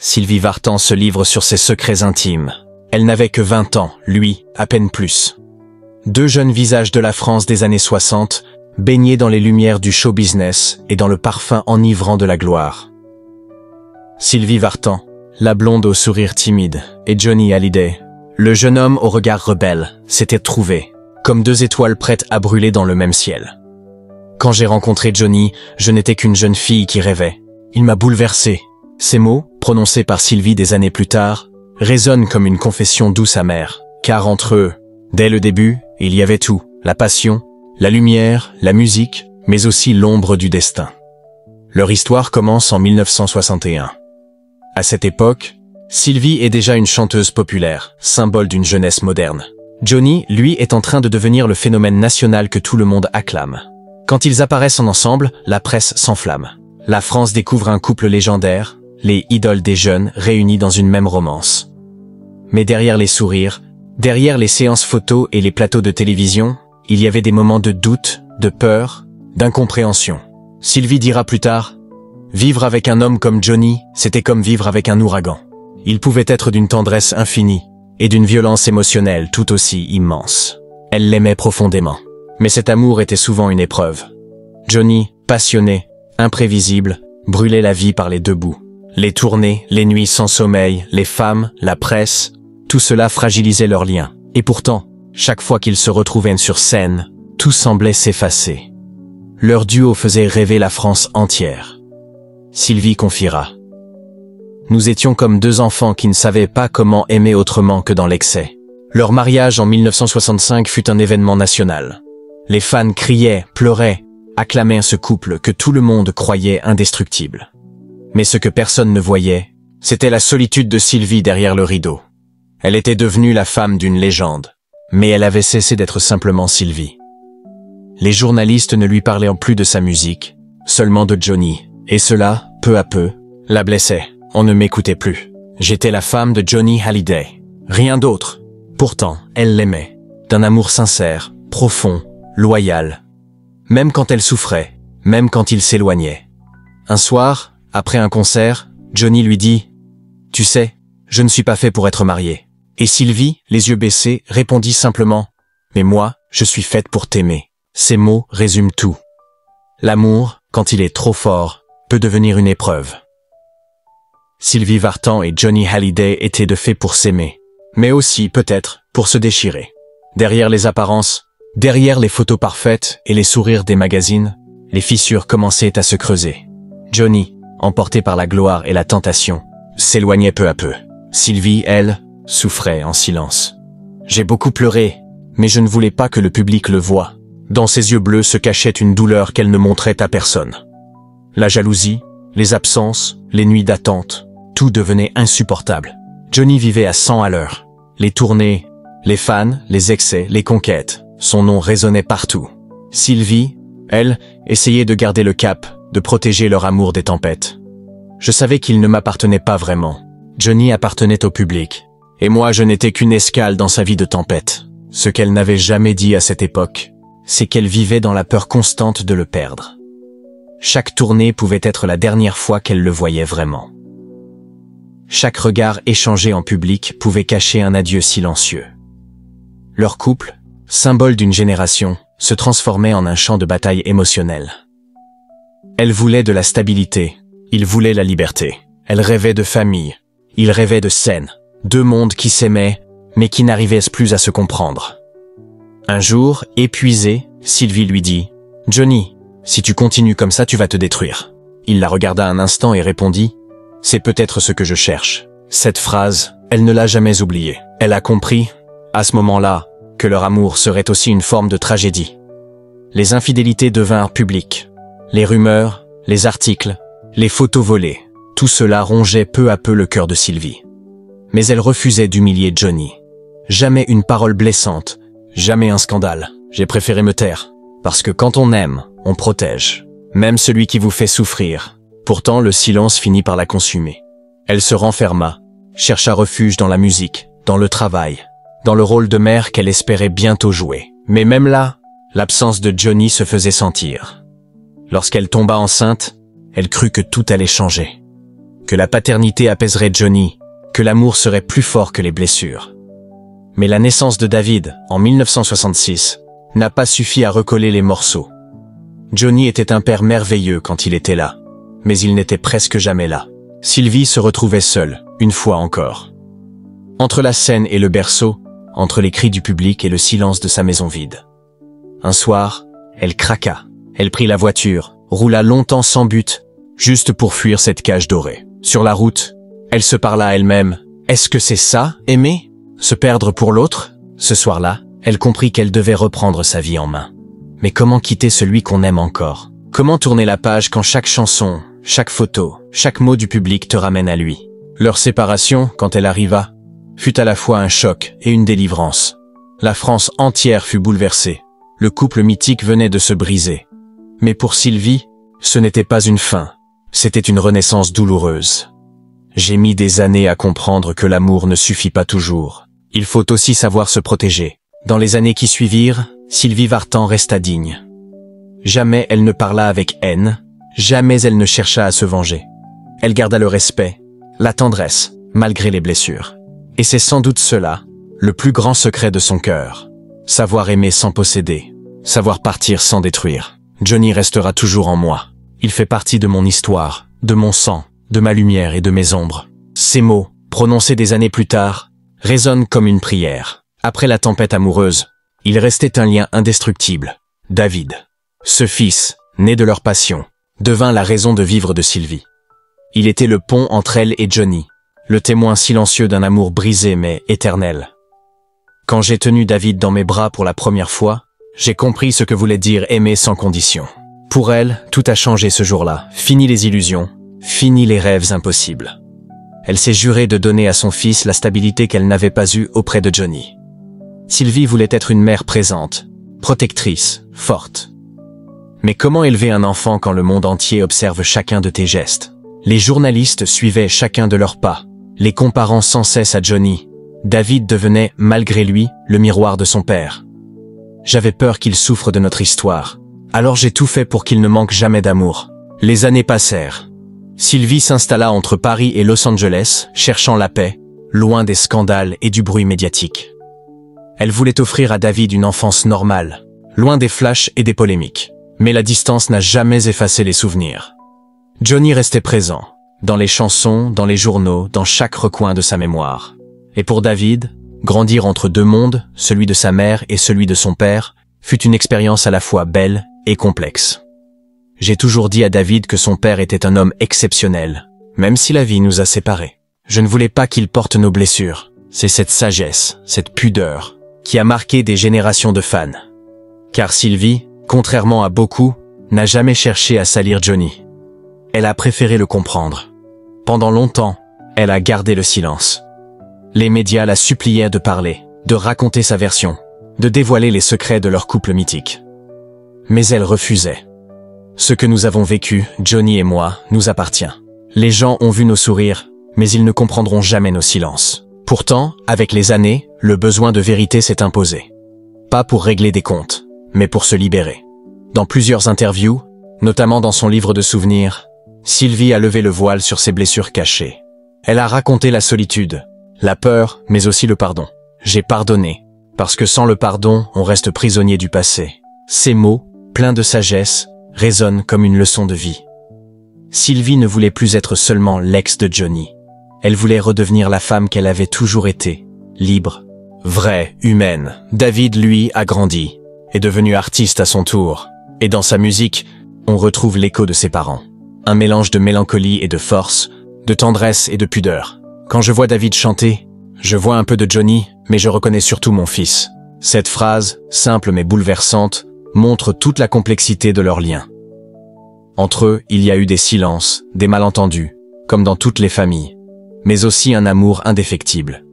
Sylvie Vartan se livre sur ses secrets intimes. Elle n'avait que 20 ans, lui, à peine plus. Deux jeunes visages de la France des années 60, baignés dans les lumières du show business et dans le parfum enivrant de la gloire. Sylvie Vartan, la blonde au sourire timide, et Johnny Hallyday, le jeune homme au regard rebelle, s'étaient trouvés, comme deux étoiles prêtes à brûler dans le même ciel. Quand j'ai rencontré Johnny, je n'étais qu'une jeune fille qui rêvait. Il m'a bouleversé. Ces mots, prononcés par Sylvie des années plus tard, résonnent comme une confession douce amère, car entre eux, dès le début, il y avait tout, la passion, la lumière, la musique, mais aussi l'ombre du destin. Leur histoire commence en 1961. À cette époque, Sylvie est déjà une chanteuse populaire, symbole d'une jeunesse moderne. Johnny, lui, est en train de devenir le phénomène national que tout le monde acclame. Quand ils apparaissent en ensemble, la presse s'enflamme. La France découvre un couple légendaire, les idoles des jeunes réunis dans une même romance. Mais derrière les sourires, derrière les séances photos et les plateaux de télévision, il y avait des moments de doute, de peur, d'incompréhension. Sylvie dira plus tard, « Vivre avec un homme comme Johnny, c'était comme vivre avec un ouragan. Il pouvait être d'une tendresse infinie et d'une violence émotionnelle tout aussi immense. Elle l'aimait profondément. Mais cet amour était souvent une épreuve. Johnny, passionné, imprévisible, brûlait la vie par les deux bouts. Les tournées, les nuits sans sommeil, les femmes, la presse, tout cela fragilisait leurs liens. Et pourtant, chaque fois qu'ils se retrouvaient sur scène, tout semblait s'effacer. Leur duo faisait rêver la France entière. Sylvie confiera. Nous étions comme deux enfants qui ne savaient pas comment aimer autrement que dans l'excès. Leur mariage en 1965 fut un événement national. Les fans criaient, pleuraient, acclamaient ce couple que tout le monde croyait indestructible. Mais ce que personne ne voyait, c'était la solitude de Sylvie derrière le rideau. Elle était devenue la femme d'une légende, mais elle avait cessé d'être simplement Sylvie. Les journalistes ne lui parlaient plus de sa musique, seulement de Johnny, et cela, peu à peu, la blessait. On ne m'écoutait plus. J'étais la femme de Johnny Hallyday, rien d'autre. Pourtant, elle l'aimait, d'un amour sincère, profond, loyal. Même quand elle souffrait, même quand il s'éloignait. Un soir, après un concert, Johnny lui dit « Tu sais, je ne suis pas fait pour être marié. » Et Sylvie, les yeux baissés, répondit simplement « Mais moi, je suis faite pour t'aimer. » Ces mots résument tout. L'amour, quand il est trop fort, peut devenir une épreuve. Sylvie Vartan et Johnny Hallyday étaient de fait pour s'aimer, mais aussi, peut-être, pour se déchirer. Derrière les apparences, derrière les photos parfaites et les sourires des magazines, les fissures commençaient à se creuser. Johnny, emporté par la gloire et la tentation, s'éloignait peu à peu. Sylvie, elle, souffrait en silence. J'ai beaucoup pleuré, mais je ne voulais pas que le public le voie. Dans ses yeux bleus se cachait une douleur qu'elle ne montrait à personne. La jalousie, les absences, les nuits d'attente, tout devenait insupportable. Johnny vivait à 100 à l'heure. Les tournées, les fans, les excès, les conquêtes, son nom résonnait partout. Sylvie, elle, essayait de garder le cap, de protéger leur amour des tempêtes. Je savais qu'il ne m'appartenait pas vraiment. Johnny appartenait au public. Et moi, je n'étais qu'une escale dans sa vie de tempête. Ce qu'elle n'avait jamais dit à cette époque, c'est qu'elle vivait dans la peur constante de le perdre. Chaque tournée pouvait être la dernière fois qu'elle le voyait vraiment. Chaque regard échangé en public pouvait cacher un adieu silencieux. Leur couple, symbole d'une génération, se transformait en un champ de bataille émotionnel. Elle voulait de la stabilité, il voulait la liberté. Elle rêvait de famille, il rêvait de scène. Deux mondes qui s'aimaient, mais qui n'arrivaient plus à se comprendre. Un jour, épuisé, Sylvie lui dit « Johnny, si tu continues comme ça, tu vas te détruire. » Il la regarda un instant et répondit « C'est peut-être ce que je cherche. » Cette phrase, elle ne l'a jamais oubliée. Elle a compris, à ce moment-là, que leur amour serait aussi une forme de tragédie. Les infidélités devinrent publiques. Les rumeurs, les articles, les photos volées, tout cela rongeait peu à peu le cœur de Sylvie. Mais elle refusait d'humilier Johnny. Jamais une parole blessante, jamais un scandale. J'ai préféré me taire, parce que quand on aime, on protège. Même celui qui vous fait souffrir. Pourtant, le silence finit par la consumer. Elle se renferma, chercha refuge dans la musique, dans le travail, dans le rôle de mère qu'elle espérait bientôt jouer. Mais même là, l'absence de Johnny se faisait sentir. Lorsqu'elle tomba enceinte, elle crut que tout allait changer. que la paternité apaiserait Johnny, que l'amour serait plus fort que les blessures. Mais la naissance de David, en 1966, n'a pas suffi à recoller les morceaux. Johnny était un père merveilleux quand il était là, mais il n'était presque jamais là. Sylvie se retrouvait seule, une fois encore. Entre la scène et le berceau, entre les cris du public et le silence de sa maison vide. Un soir, elle craqua. Elle prit la voiture, roula longtemps sans but, juste pour fuir cette cage dorée. Sur la route, elle se parla à elle-même. Est-ce que c'est ça, aimer? Se perdre pour l'autre? Ce soir-là, elle comprit qu'elle devait reprendre sa vie en main. Mais comment quitter celui qu'on aime encore? Comment tourner la page quand chaque chanson, chaque photo, chaque mot du public te ramène à lui? Leur séparation, quand elle arriva, fut à la fois un choc et une délivrance. La France entière fut bouleversée. Le couple mythique venait de se briser. Mais pour Sylvie, ce n'était pas une fin, c'était une renaissance douloureuse. J'ai mis des années à comprendre que l'amour ne suffit pas toujours. Il faut aussi savoir se protéger. Dans les années qui suivirent, Sylvie Vartan resta digne. Jamais elle ne parla avec haine, jamais elle ne chercha à se venger. Elle garda le respect, la tendresse, malgré les blessures. Et c'est sans doute cela, le plus grand secret de son cœur. Savoir aimer sans posséder, savoir partir sans détruire. Johnny restera toujours en moi. Il fait partie de mon histoire, de mon sang, de ma lumière et de mes ombres. Ces mots, prononcés des années plus tard, résonnent comme une prière. Après la tempête amoureuse, il restait un lien indestructible. David. Ce fils, né de leur passion, devint la raison de vivre de Sylvie. Il était le pont entre elle et Johnny, le témoin silencieux d'un amour brisé mais éternel. Quand j'ai tenu David dans mes bras pour la première fois, j'ai compris ce que voulait dire aimer sans condition. Pour elle, tout a changé ce jour-là. Fini les illusions, fini les rêves impossibles. Elle s'est jurée de donner à son fils la stabilité qu'elle n'avait pas eue auprès de Johnny. Sylvie voulait être une mère présente, protectrice, forte. Mais comment élever un enfant quand le monde entier observe chacun de tes gestes? Les journalistes suivaient chacun de leurs pas, les comparant sans cesse à Johnny. David devenait, malgré lui, le miroir de son père. J'avais peur qu'il souffre de notre histoire, alors j'ai tout fait pour qu'il ne manque jamais d'amour. Les années passèrent. Sylvie s'installa entre Paris et Los Angeles, cherchant la paix, loin des scandales et du bruit médiatique. Elle voulait offrir à David une enfance normale, loin des flashs et des polémiques. Mais la distance n'a jamais effacé les souvenirs. Johnny restait présent, dans les chansons, dans les journaux, dans chaque recoin de sa mémoire. Et pour David, grandir entre deux mondes, celui de sa mère et celui de son père, fut une expérience à la fois belle et complexe. J'ai toujours dit à David que son père était un homme exceptionnel, même si la vie nous a séparés. Je ne voulais pas qu'il porte nos blessures. C'est cette sagesse, cette pudeur, qui a marqué des générations de fans. Car Sylvie, contrairement à beaucoup, n'a jamais cherché à salir Johnny. Elle a préféré le comprendre. Pendant longtemps, elle a gardé le silence. Les médias la suppliaient de parler, de raconter sa version, de dévoiler les secrets de leur couple mythique. Mais elle refusait. Ce que nous avons vécu, Johnny et moi, nous appartient. Les gens ont vu nos sourires, mais ils ne comprendront jamais nos silences. Pourtant, avec les années, le besoin de vérité s'est imposé. Pas pour régler des comptes, mais pour se libérer. Dans plusieurs interviews, notamment dans son livre de souvenirs, Sylvie a levé le voile sur ses blessures cachées. Elle a raconté la solitude, la peur, mais aussi le pardon. J'ai pardonné, parce que sans le pardon, on reste prisonnier du passé. Ces mots, pleins de sagesse, résonnent comme une leçon de vie. Sylvie ne voulait plus être seulement l'ex de Johnny. Elle voulait redevenir la femme qu'elle avait toujours été, libre, vraie, humaine. David, lui, a grandi, est devenu artiste à son tour. Et dans sa musique, on retrouve l'écho de ses parents. Un mélange de mélancolie et de force, de tendresse et de pudeur. Quand je vois David chanter, je vois un peu de Johnny, mais je reconnais surtout mon fils. Cette phrase, simple mais bouleversante, montre toute la complexité de leur lien. Entre eux, il y a eu des silences, des malentendus, comme dans toutes les familles, mais aussi un amour indéfectible.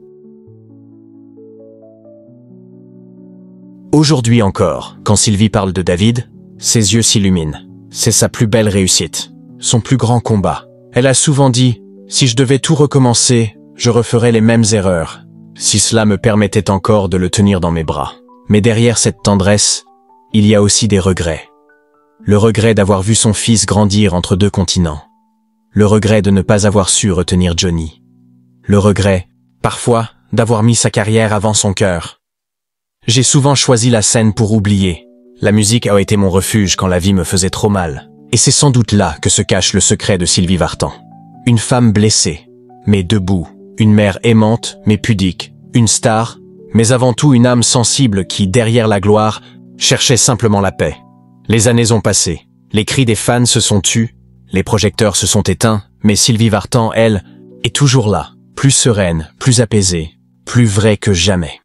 Aujourd'hui encore, quand Sylvie parle de David, ses yeux s'illuminent. C'est sa plus belle réussite, son plus grand combat. Elle a souvent dit « Si je devais tout recommencer, je referais les mêmes erreurs, si cela me permettait encore de le tenir dans mes bras. » Mais derrière cette tendresse, il y a aussi des regrets. Le regret d'avoir vu son fils grandir entre deux continents. Le regret de ne pas avoir su retenir Johnny. Le regret, parfois, d'avoir mis sa carrière avant son cœur. J'ai souvent choisi la scène pour oublier. La musique a été mon refuge quand la vie me faisait trop mal. Et c'est sans doute là que se cache le secret de Sylvie Vartan. Une femme blessée, mais debout. Une mère aimante, mais pudique. Une star, mais avant tout une âme sensible qui, derrière la gloire, cherchait simplement la paix. Les années ont passé. Les cris des fans se sont tus. Les projecteurs se sont éteints. Mais Sylvie Vartan, elle, est toujours là. Plus sereine, plus apaisée, plus vraie que jamais.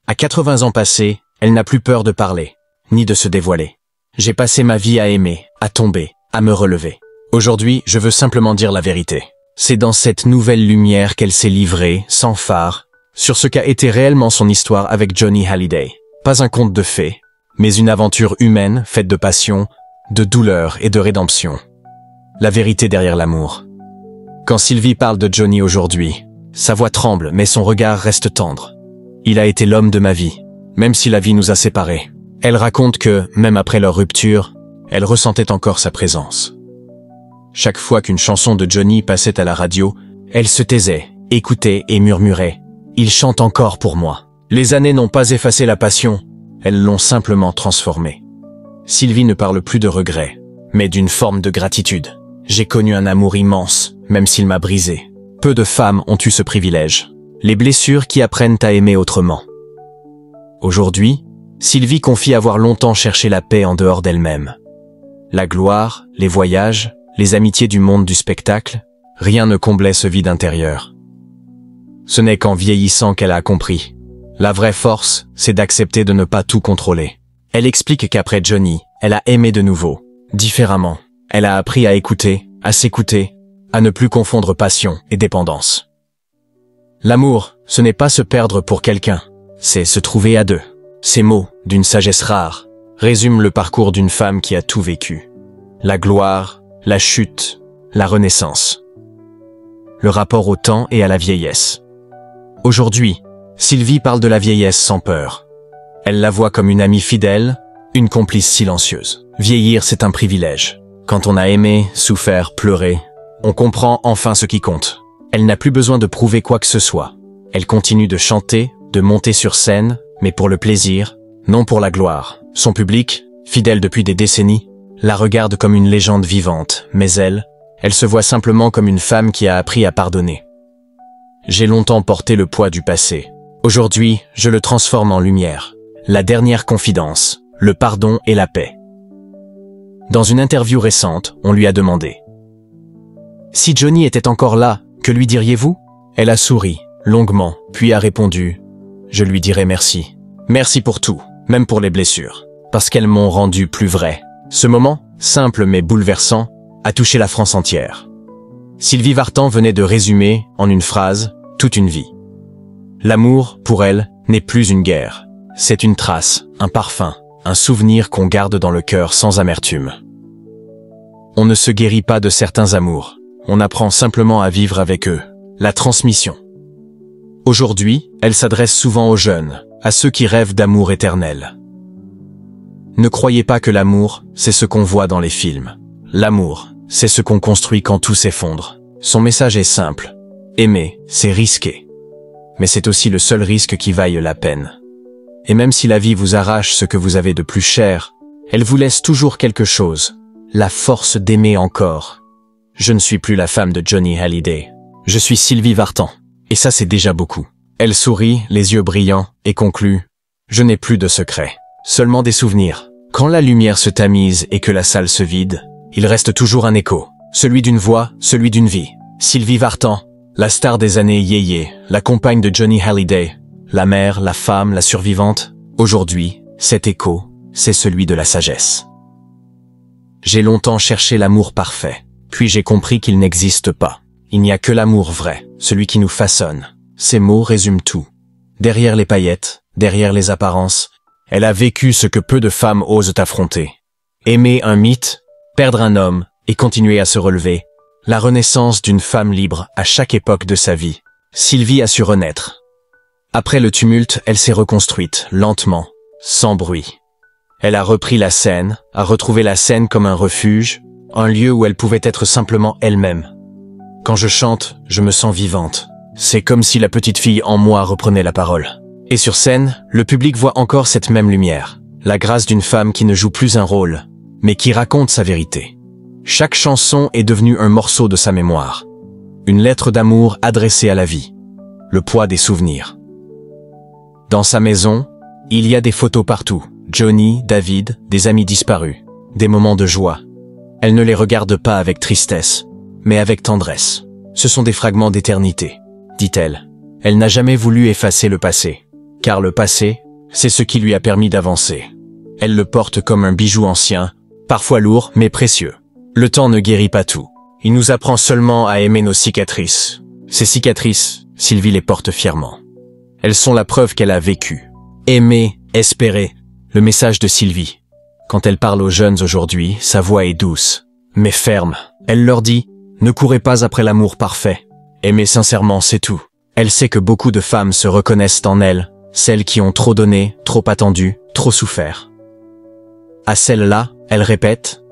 À 80 ans passés, elle n'a plus peur de parler, ni de se dévoiler. J'ai passé ma vie à aimer, à tomber, à me relever. Aujourd'hui, je veux simplement dire la vérité. C'est dans cette nouvelle lumière qu'elle s'est livrée, sans phare, sur ce qu'a été réellement son histoire avec Johnny Hallyday. Pas un conte de fées, mais une aventure humaine faite de passion, de douleur et de rédemption. La vérité derrière l'amour. Quand Sylvie parle de Johnny aujourd'hui, sa voix tremble, mais son regard reste tendre. Il a été l'homme de ma vie, même si la vie nous a séparés. Elle raconte que, même après leur rupture, elle ressentait encore sa présence. Chaque fois qu'une chanson de Johnny passait à la radio, elle se taisait, écoutait et murmurait « Il chante encore pour moi ». Les années n'ont pas effacé la passion, elles l'ont simplement transformée. Sylvie ne parle plus de regrets, mais d'une forme de gratitude. J'ai connu un amour immense, même s'il m'a brisé. Peu de femmes ont eu ce privilège. Les blessures qui apprennent à aimer autrement. Aujourd'hui, Sylvie confie avoir longtemps cherché la paix en dehors d'elle-même. La gloire, les voyages, les amitiés du monde du spectacle, rien ne comblait ce vide intérieur. Ce n'est qu'en vieillissant qu'elle a compris. La vraie force, c'est d'accepter de ne pas tout contrôler. Elle explique qu'après Johnny, elle a aimé de nouveau, différemment. Elle a appris à écouter, à s'écouter, à ne plus confondre passion et dépendance. L'amour, ce n'est pas se perdre pour quelqu'un, c'est se trouver à deux. Ces mots, d'une sagesse rare, résument le parcours d'une femme qui a tout vécu. La gloire, la chute, la renaissance. Le rapport au temps et à la vieillesse. Aujourd'hui, Sylvie parle de la vieillesse sans peur. Elle la voit comme une amie fidèle, une complice silencieuse. Vieillir, c'est un privilège. Quand on a aimé, souffert, pleuré, on comprend enfin ce qui compte. Elle n'a plus besoin de prouver quoi que ce soit. Elle continue de chanter, de monter sur scène, mais pour le plaisir, non pour la gloire. Son public, fidèle depuis des décennies, la regarde comme une légende vivante, mais elle se voit simplement comme une femme qui a appris à pardonner. J'ai longtemps porté le poids du passé. Aujourd'hui, je le transforme en lumière. La dernière confidence, le pardon et la paix. Dans une interview récente, on lui a demandé « Si Johnny était encore là, que lui diriez-vous » Elle a souri, longuement, puis a répondu « Je lui dirai merci. Merci pour tout, même pour les blessures, parce qu'elles m'ont rendu plus vrai. » Ce moment, simple mais bouleversant, a touché la France entière. Sylvie Vartan venait de résumer, en une phrase, toute une vie. L'amour, pour elle, n'est plus une guerre. C'est une trace, un parfum, un souvenir qu'on garde dans le cœur sans amertume. On ne se guérit pas de certains amours. On apprend simplement à vivre avec eux. La transmission. Aujourd'hui, elle s'adresse souvent aux jeunes, à ceux qui rêvent d'amour éternel. Ne croyez pas que l'amour, c'est ce qu'on voit dans les films. L'amour, c'est ce qu'on construit quand tout s'effondre. Son message est simple. Aimer, c'est risqué. Mais c'est aussi le seul risque qui vaille la peine. Et même si la vie vous arrache ce que vous avez de plus cher, elle vous laisse toujours quelque chose. La force d'aimer encore. Je ne suis plus la femme de Johnny Hallyday. Je suis Sylvie Vartan. Et ça, c'est déjà beaucoup. Elle sourit, les yeux brillants, et conclut « Je n'ai plus de secrets, seulement des souvenirs. Quand la lumière se tamise et que la salle se vide, il reste toujours un écho, celui d'une voix, celui d'une vie. Sylvie Vartan, la star des années yéyé, la compagne de Johnny Hallyday, la mère, la femme, la survivante. Aujourd'hui, cet écho, c'est celui de la sagesse. J'ai longtemps cherché l'amour parfait. Puis j'ai compris qu'il n'existe pas. Il n'y a que l'amour vrai, celui qui nous façonne. Ces mots résument tout. Derrière les paillettes, derrière les apparences, elle a vécu ce que peu de femmes osent affronter. Aimer un mythe, perdre un homme et continuer à se relever. La renaissance d'une femme libre à chaque époque de sa vie. Sylvie a su renaître. Après le tumulte, elle s'est reconstruite, lentement, sans bruit. Elle a repris la scène, a retrouvé la scène comme un refuge, un lieu où elle pouvait être simplement elle-même. Quand je chante, je me sens vivante. C'est comme si la petite fille en moi reprenait la parole. Et sur scène, le public voit encore cette même lumière. La grâce d'une femme qui ne joue plus un rôle, mais qui raconte sa vérité. Chaque chanson est devenue un morceau de sa mémoire. Une lettre d'amour adressée à la vie. Le poids des souvenirs. Dans sa maison, il y a des photos partout. Johnny, David, des amis disparus. Des moments de joie. Elle ne les regarde pas avec tristesse, mais avec tendresse. Ce sont des fragments d'éternité, dit-elle. Elle n'a jamais voulu effacer le passé. Car le passé, c'est ce qui lui a permis d'avancer. Elle le porte comme un bijou ancien, parfois lourd mais précieux. Le temps ne guérit pas tout. Il nous apprend seulement à aimer nos cicatrices. Ces cicatrices, Sylvie les porte fièrement. Elles sont la preuve qu'elle a vécu. Aimer, espérer, le message de Sylvie. Quand elle parle aux jeunes aujourd'hui, sa voix est douce, mais ferme. Elle leur dit, ne courez pas après l'amour parfait. Aimer sincèrement, c'est tout. Elle sait que beaucoup de femmes se reconnaissent en elle, celles qui ont trop donné, trop attendu, trop souffert. À celles-là, elle répète,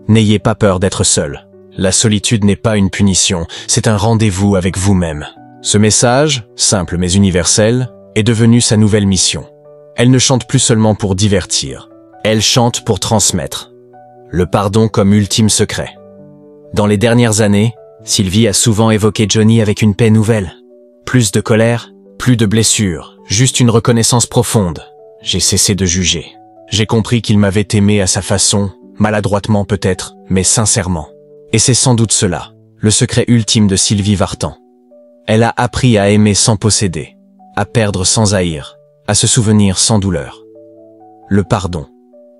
n'ayez pas peur d'être seule. La solitude n'est pas une punition, c'est un rendez-vous avec vous-même. Ce message, simple mais universel, est devenu sa nouvelle mission. Elle ne chante plus seulement pour divertir. Elle chante pour transmettre. Le pardon comme ultime secret. Dans les dernières années, Sylvie a souvent évoqué Johnny avec une paix nouvelle. Plus de colère, plus de blessures, juste une reconnaissance profonde. J'ai cessé de juger. J'ai compris qu'il m'avait aimé à sa façon, maladroitement peut-être, mais sincèrement. Et c'est sans doute cela, le secret ultime de Sylvie Vartan. Elle a appris à aimer sans posséder, à perdre sans haïr, à se souvenir sans douleur. Le pardon,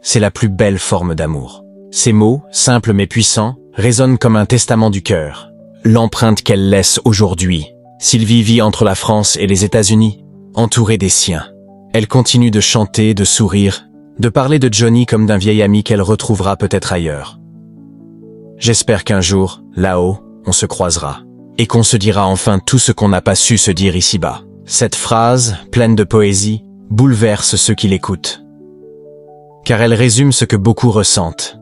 c'est la plus belle forme d'amour. Ces mots, simples mais puissants, résonnent comme un testament du cœur. L'empreinte qu'elle laisse aujourd'hui. Sylvie vit entre la France et les États-Unis, entourée des siens. Elle continue de chanter, de sourire, de parler de Johnny comme d'un vieil ami qu'elle retrouvera peut-être ailleurs. J'espère qu'un jour, là-haut, on se croisera, et qu'on se dira enfin tout ce qu'on n'a pas su se dire ici-bas. Cette phrase, pleine de poésie, bouleverse ceux qui l'écoutent. Car elle résume ce que beaucoup ressentent.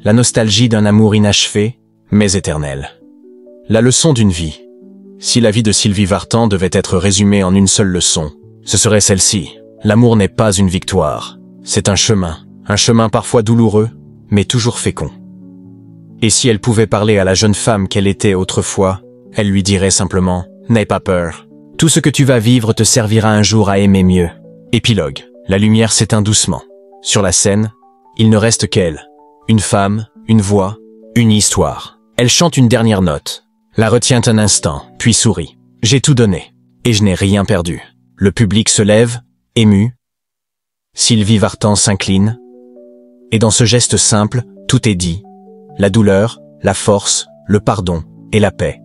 La nostalgie d'un amour inachevé, mais éternel. La leçon d'une vie. Si la vie de Sylvie Vartan devait être résumée en une seule leçon, ce serait celle-ci. L'amour n'est pas une victoire. C'est un chemin parfois douloureux, mais toujours fécond. Et si elle pouvait parler à la jeune femme qu'elle était autrefois, elle lui dirait simplement « N'aie pas peur. Tout ce que tu vas vivre te servira un jour à aimer mieux. » Épilogue. La lumière s'éteint doucement. Sur la scène, il ne reste qu'elle. Une femme, une voix, une histoire. Elle chante une dernière note, la retient un instant, puis sourit. J'ai tout donné, et je n'ai rien perdu. Le public se lève, ému. Sylvie Vartan s'incline. Et dans ce geste simple, tout est dit. La douleur, la force, le pardon et la paix.